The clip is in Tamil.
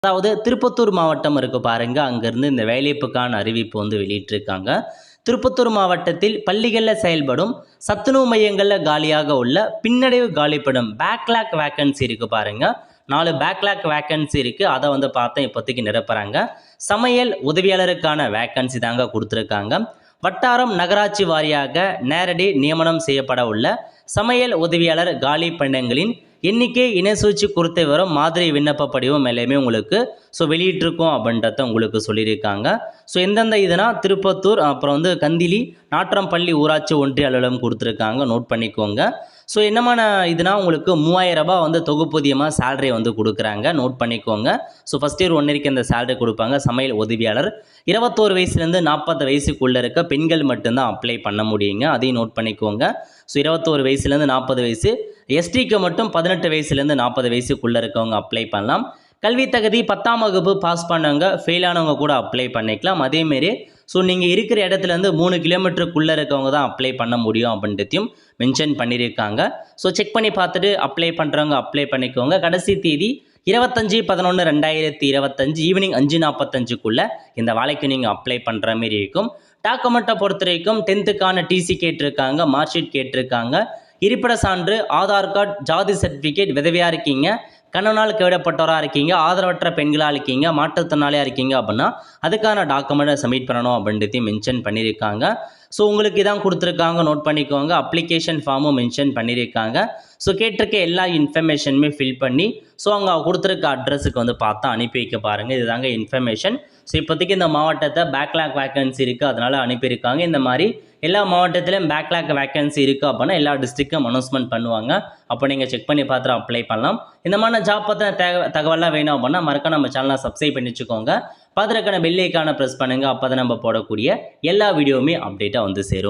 அதாவது திருப்பத்தூர் மாவட்டம் இருக்கு பாருங்க, அங்கேருந்து இந்த வேலைவாய்ப்புக்கான அறிவிப்பு வந்து வெளியிட்டிருக்காங்க. திருப்பத்தூர் மாவட்டத்தில் பள்ளிகளில் செயல்படும் சத்துணவு மையங்களில் காலியாக உள்ள பின்னடைவு காலிப்படும் பேக்லாக் வேக்கன்சி இருக்கு பாருங்க. 4 பேக்லாக் வேக்கன்சி இருக்கு. அதை வந்து பார்த்தா இப்போதைக்கு நிரப்புறாங்க. சமையல் உதவியாளருக்கான வேக்கன்சி தாங்க கொடுத்துருக்காங்க. வட்டாரம் நகராட்சி வாரியாக நேரடி நியமனம் செய்யப்பட உள்ள சமையல் உதவியாளர் காலி பணியிடங்களின் எண்ணிக்கை இனசூழ்ச்சி குறித்த விவரம் மாதிரி விண்ணப்ப படிவம் எல்லாமே உங்களுக்கு வெளியிட்டிருக்கோம் அப்படின்றத உங்களுக்கு சொல்லியிருக்காங்க. எந்தெந்த இதுனா திருப்பத்தூர், அப்புறம் வந்து கந்திலி, நாற்றம்பள்ளி ஊராட்சி ஒன்றிய அலுவலகம் கொடுத்துருக்காங்க, நோட் பண்ணிக்கோங்க. என்னமான இதுனா உங்களுக்கு 3000 ரூபாய் வந்து தொகுப்பூதியமாக சேலரி வந்து கொடுக்குறாங்க, நோட் பண்ணிக்கோங்க. ஃபஸ்ட் இயர் 1 இயருக்கு இந்த சேலரி கொடுப்பாங்க. சமையல் உதவியாளர் 21 வயசுலேருந்து 40 வயசுக்குள்ளே இருக்க பெண்கள் மட்டும்தான் அப்ளை பண்ண முடியுங்க, அதையும் நோட் பண்ணிக்கோங்க. 21 வயசுலேருந்து 40 வயசு, எஸ்டிக்கு மட்டும் 18 வயசுலேருந்து 40 வயசுக்குள்ளே இருக்கவங்க அப்ளை பண்ணலாம். கல்வி தகுதி 10ஆம் வகுப்பு பாஸ் பண்ணவங்க, ஃபெயிலானவங்க கூட அப்ளை பண்ணிக்கலாம். அதேமாரி நீங்கள் இருக்கிற இடத்துலேருந்து 3 கிலோமீட்டருக்குள்ளே இருக்கவங்க தான் அப்ளை பண்ண முடியும் அப்படின்றதையும் மென்ஷன் பண்ணியிருக்காங்க. செக் பண்ணி பார்த்துட்டு அப்ளை பண்ணுறவங்க அப்ளை பண்ணிக்கோங்க. கடைசி தேதி 25/11/2025 ஈவினிங் 5:45க்குள்ளே இந்த வேலைக்கு நீங்கள் அப்ளை பண்ணுற மாரி இருக்கும். டாக்குமெண்ட்டை பொறுத்த வரைக்கும் 10th டிசி கேட்டிருக்காங்க, மார்க் ஷீட் கேட்டிருக்காங்க, இருப்பிட சான்று, ஆதார் கார்டு, ஜாதி சர்டிஃபிகேட், விதவையாக இருக்கீங்க, கணவனால் கைவிடப்பட்டவராக இருக்கீங்க, ஆதரவற்ற பெண்களாக இருக்கீங்க, மாற்றுத்திறனாளியாக இருக்கீங்க அப்படின்னா அதுக்கான டாக்குமெண்ட்டை சப்மிட் பண்ணணும் அப்படின்றதையும் மென்ஷன் பண்ணியிருக்காங்க. உங்களுக்கு இதான் கொடுத்துருக்காங்க, நோட் பண்ணிக்கோங்க. அப்ளிகேஷன் ஃபார்மும் மென்ஷன் பண்ணியிருக்காங்க. கேட்டிருக்க எல்லா இன்ஃபர்மேஷனுமே ஃபில் பண்ணி அங்கே கொடுத்துருக்க அட்ரஸுக்கு வந்து பார்த்தா அனுப்பி வைக்க பாருங்கள். இதுதாங்க இன்ஃபர்மேஷன். இப்போதைக்கு இந்த மாவட்டத்தை பேக்லாக் வேக்கன்சி இருக்குது, அதனால் அனுப்பியிருக்காங்க. இந்த மாதிரி எல்லா மாவட்டத்திலையும் பேக்லாக் வேக்கன்சி இருக்குது அப்படின்னா எல்லா டிஸ்ட்ரிக்டும் அனௌன்ஸ்மெண்ட் பண்ணுவாங்க. அப்போ நீங்கள் செக் பண்ணி பார்த்துட்டு அப்ளை பண்ணலாம். இந்த மாதிரி ஜாப் பற்றின தகவலாம் வேணும் அப்படின்னா மறக்க நம்ம சேனலை சப்ஸ்கிரைப் பண்ணி வச்சுக்கோங்க. பார்த்துருக்கான பெல் ஐக்கானை ப்ரெஸ் பண்ணுங்கள். அப்போ தான் நம்ம போடக்கூடிய எல்லா வீடியோவுமே அப்டேட்டாக வந்து சேரும்.